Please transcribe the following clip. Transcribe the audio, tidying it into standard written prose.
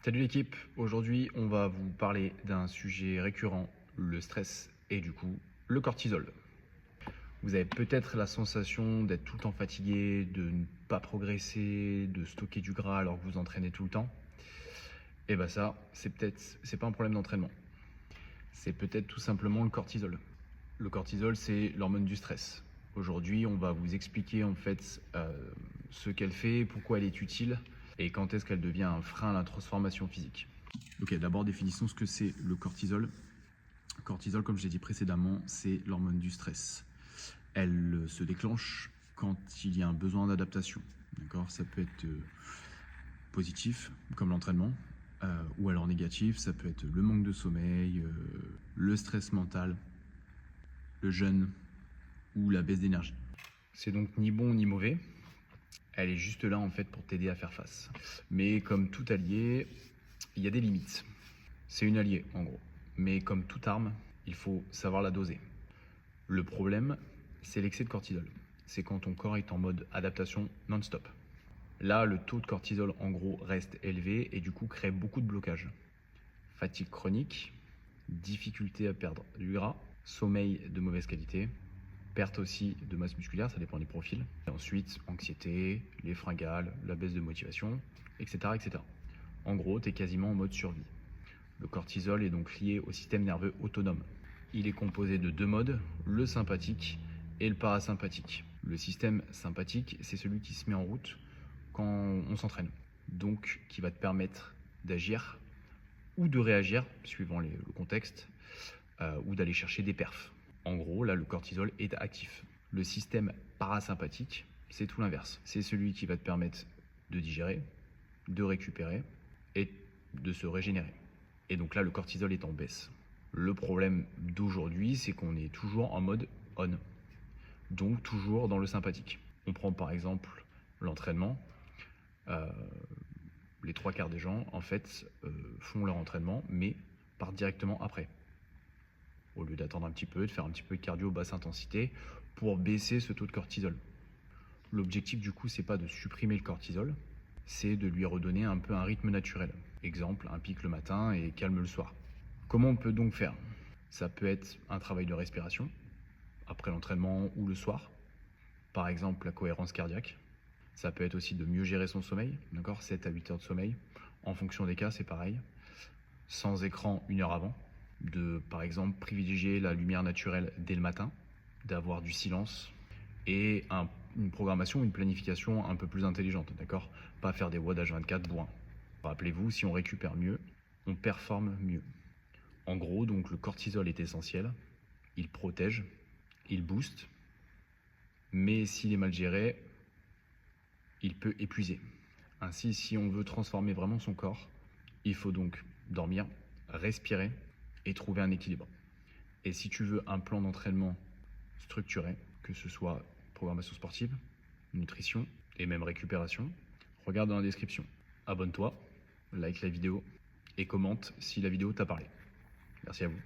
Salut l'équipe, aujourd'hui on va vous parler d'un sujet récurrent, le stress et du coup le cortisol. Vous avez peut-être la sensation d'être tout le temps fatigué, de ne pas progresser, de stocker du gras alors que vous entraînez tout le temps. Et bah ça, c'est pas un problème d'entraînement. C'est peut-être tout simplement le cortisol. Le cortisol, c'est l'hormone du stress. Aujourd'hui, on va vous expliquer en fait ce qu'elle fait, pourquoi elle est utile et quand est-ce qu'elle devient un frein à la transformation physique. Ok, d'abord définissons ce que c'est le cortisol. Le cortisol, comme je l'ai dit précédemment, c'est l'hormone du stress. Elle se déclenche quand il y a un besoin d'adaptation. D'accord, ça peut être positif, comme l'entraînement, ou alors négatif, ça peut être le manque de sommeil, le stress mental, le jeûne ou la baisse d'énergie. C'est donc ni bon ni mauvais. Elle est juste là en fait pour t'aider à faire face. Mais comme tout allié, il y a des limites. C'est une alliée en gros. Mais comme toute arme, il faut savoir la doser. Le problème, c'est l'excès de cortisol. C'est quand ton corps est en mode adaptation non-stop. Là, le taux de cortisol en gros reste élevé et du coup crée beaucoup de blocages. Fatigue chronique, difficulté à perdre du gras, sommeil de mauvaise qualité, perte aussi de masse musculaire, ça dépend des profils. Et ensuite, anxiété, les fringales, la baisse de motivation, etc. etc. En gros, tu es quasiment en mode survie. Le cortisol est donc lié au système nerveux autonome. Il est composé de deux modes, le sympathique et le parasympathique. Le système sympathique, c'est celui qui se met en route quand on s'entraîne, donc qui va te permettre d'agir ou de réagir, suivant le contexte, ou d'aller chercher des perfs. En gros, là, le cortisol est actif. Le système parasympathique, c'est tout l'inverse. C'est celui qui va te permettre de digérer, de récupérer et de se régénérer. Et donc là, le cortisol est en baisse. Le problème d'aujourd'hui, c'est qu'on est toujours en mode on, donc toujours dans le sympathique. On prend par exemple l'entraînement. Les trois quarts des gens, en fait, font leur entraînement, mais partent directement après. Au lieu d'attendre un petit peu, de faire un petit peu de cardio basse intensité pour baisser ce taux de cortisol. L'objectif du coup, c'est pas de supprimer le cortisol, c'est de lui redonner un peu un rythme naturel. Exemple, un pic le matin et calme le soir. Comment on peut donc faire? Ça peut être un travail de respiration, après l'entraînement ou le soir. Par exemple, la cohérence cardiaque. Ça peut être aussi de mieux gérer son sommeil, d'accord, 7 à 8 heures de sommeil. En fonction des cas, c'est pareil. Sans écran 1 heure avant. De, par exemple, privilégier la lumière naturelle dès le matin, d'avoir du silence et une programmation, une planification un peu plus intelligente, d'accord? Pas faire des WOD H24 bourrin. Rappelez-vous, si on récupère mieux, on performe mieux. En gros, donc le cortisol est essentiel, il protège, il booste, mais s'il est mal géré, il peut épuiser. Ainsi, si on veut transformer vraiment son corps, il faut donc dormir, respirer et trouver un équilibre. Et si tu veux un plan d'entraînement structuré, que ce soit programmation sportive, nutrition et même récupération, regarde dans la description. Abonne-toi, like la vidéo et commente si la vidéo t'a parlé. Merci à vous.